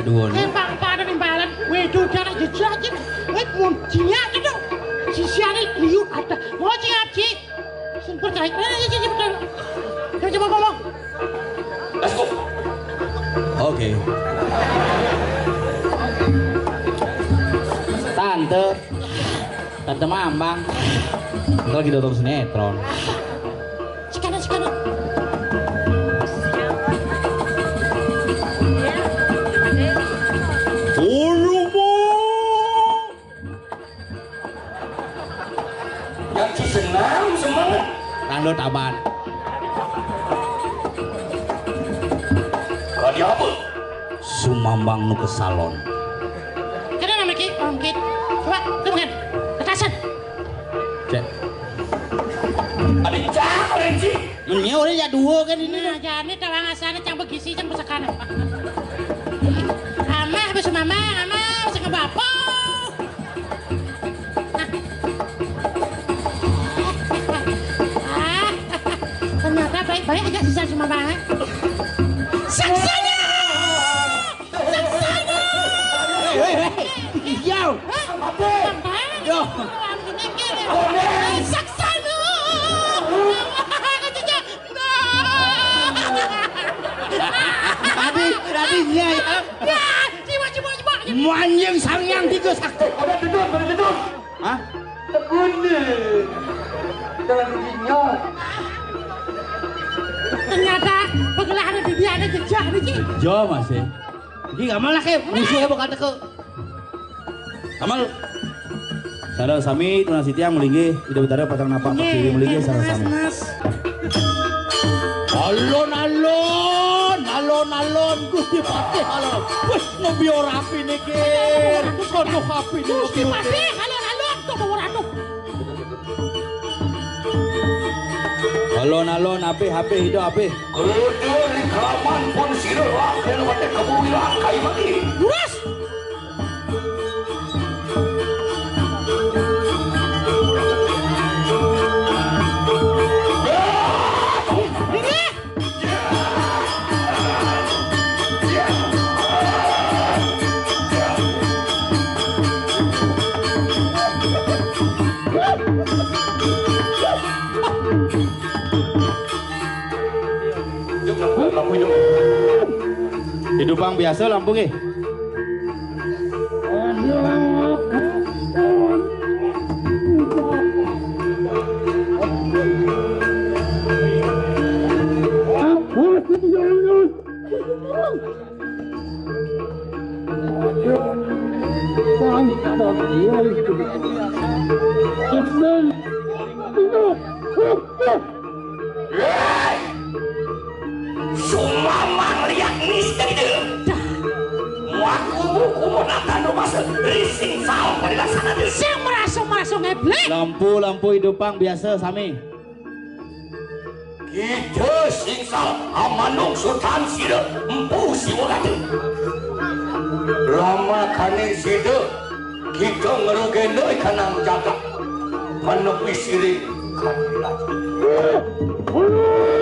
duwon. Empang pada nimbalan, wedo darah jejak, mun jinya itu, sisiane liu ada, mau ngaji, sempur tarik, coba ngomong. Let's go. Oke. Tante Mambang. Kita lagi nonton sinetron. Sekarang. Yang senang semangat. Tando taban. Kali apa? Sumambang nu ke salon. Kenapa namanya ongkit? Coba, temukan. Ketasan. Cek. Ada cak Renci. Nya udah ya duo kan ini. Nah, jadi tawang asane cang begisi cang pesakana. Amah habis mama, bisa ngebapo. Ternyata baik-baik aja sisa sama baik. Saksana! Yo. Yo. Saksana! Tadinya ya. Coba. Manjing sangyang tiga sakti. Ada duduk. Hah? Tegunin. Jangan begini. Ternyata pegelaran di dia ada jejak nih. Jo masih. Ini kamal lah ke musuhnya bakal teke. Kamal. Sarang sami tuna sitiang melinggi tidak betara patang napak kiri melinggi sarang sami. Alon Gusti Patih alon. Wes ngobio rapi niki. Kono rapi niki. Gusti Patih alon tuh bawa ratu. Alon HP hidup HP. Kudu rekaman pun sira wakil wate kebuwilan kai mati. Lurus. Lampu hidup. Hidup bang biasa lampu ke? Sumamang lihat misteri itu. Muaku buku menata nomasa rising sound pada laksana itu. Sing merasa ngeblek. Lampu hidup bang biasa sami. Kita singsal amanung sultan sida empu siwolatu. Lama kaning sida kita ngerugendoi kanang jaga menepi siri kandilat. Alon.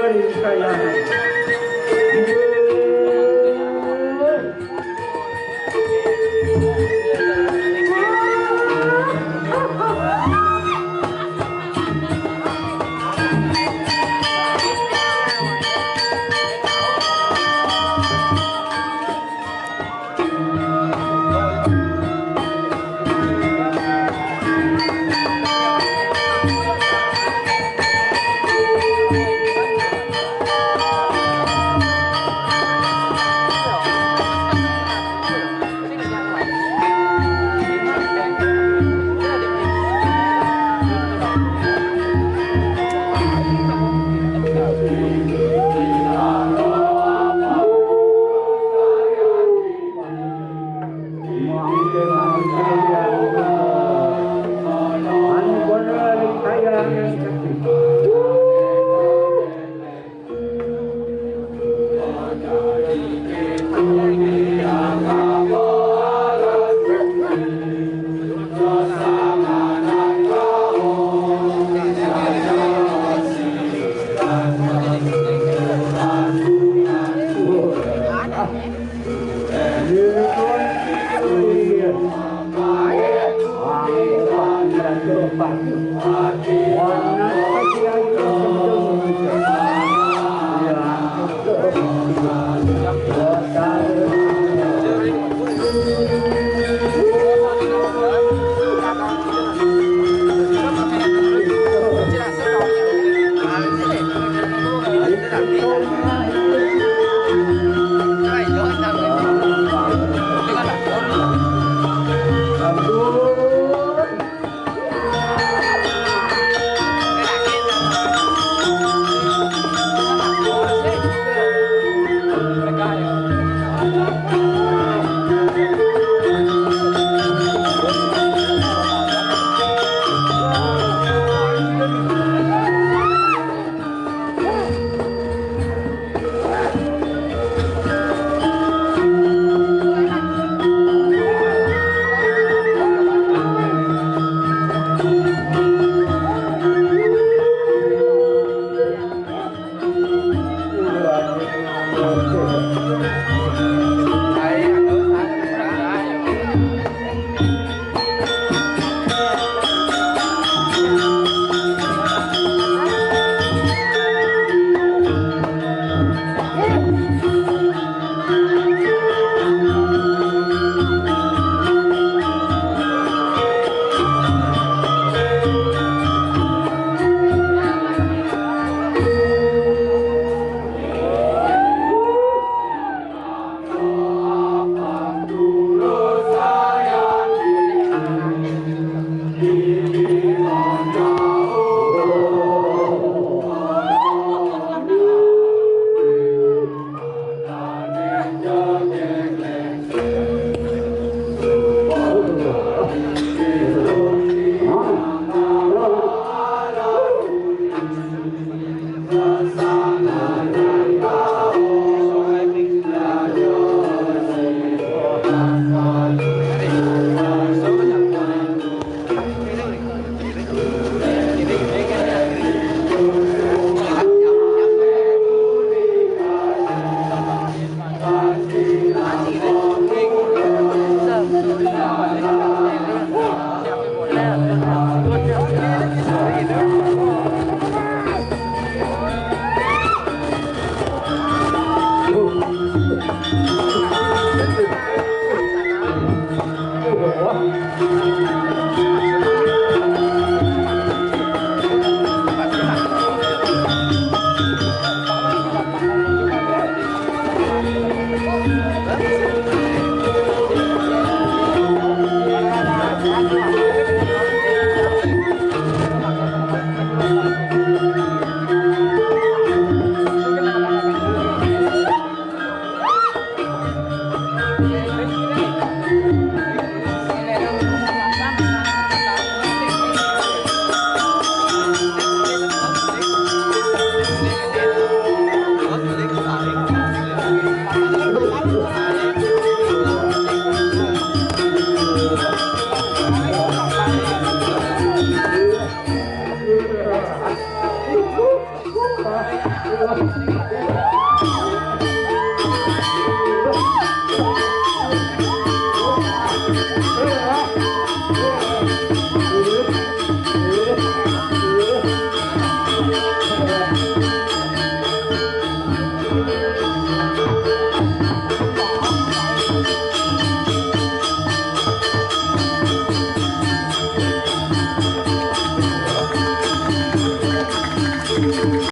Mereka ya. adalah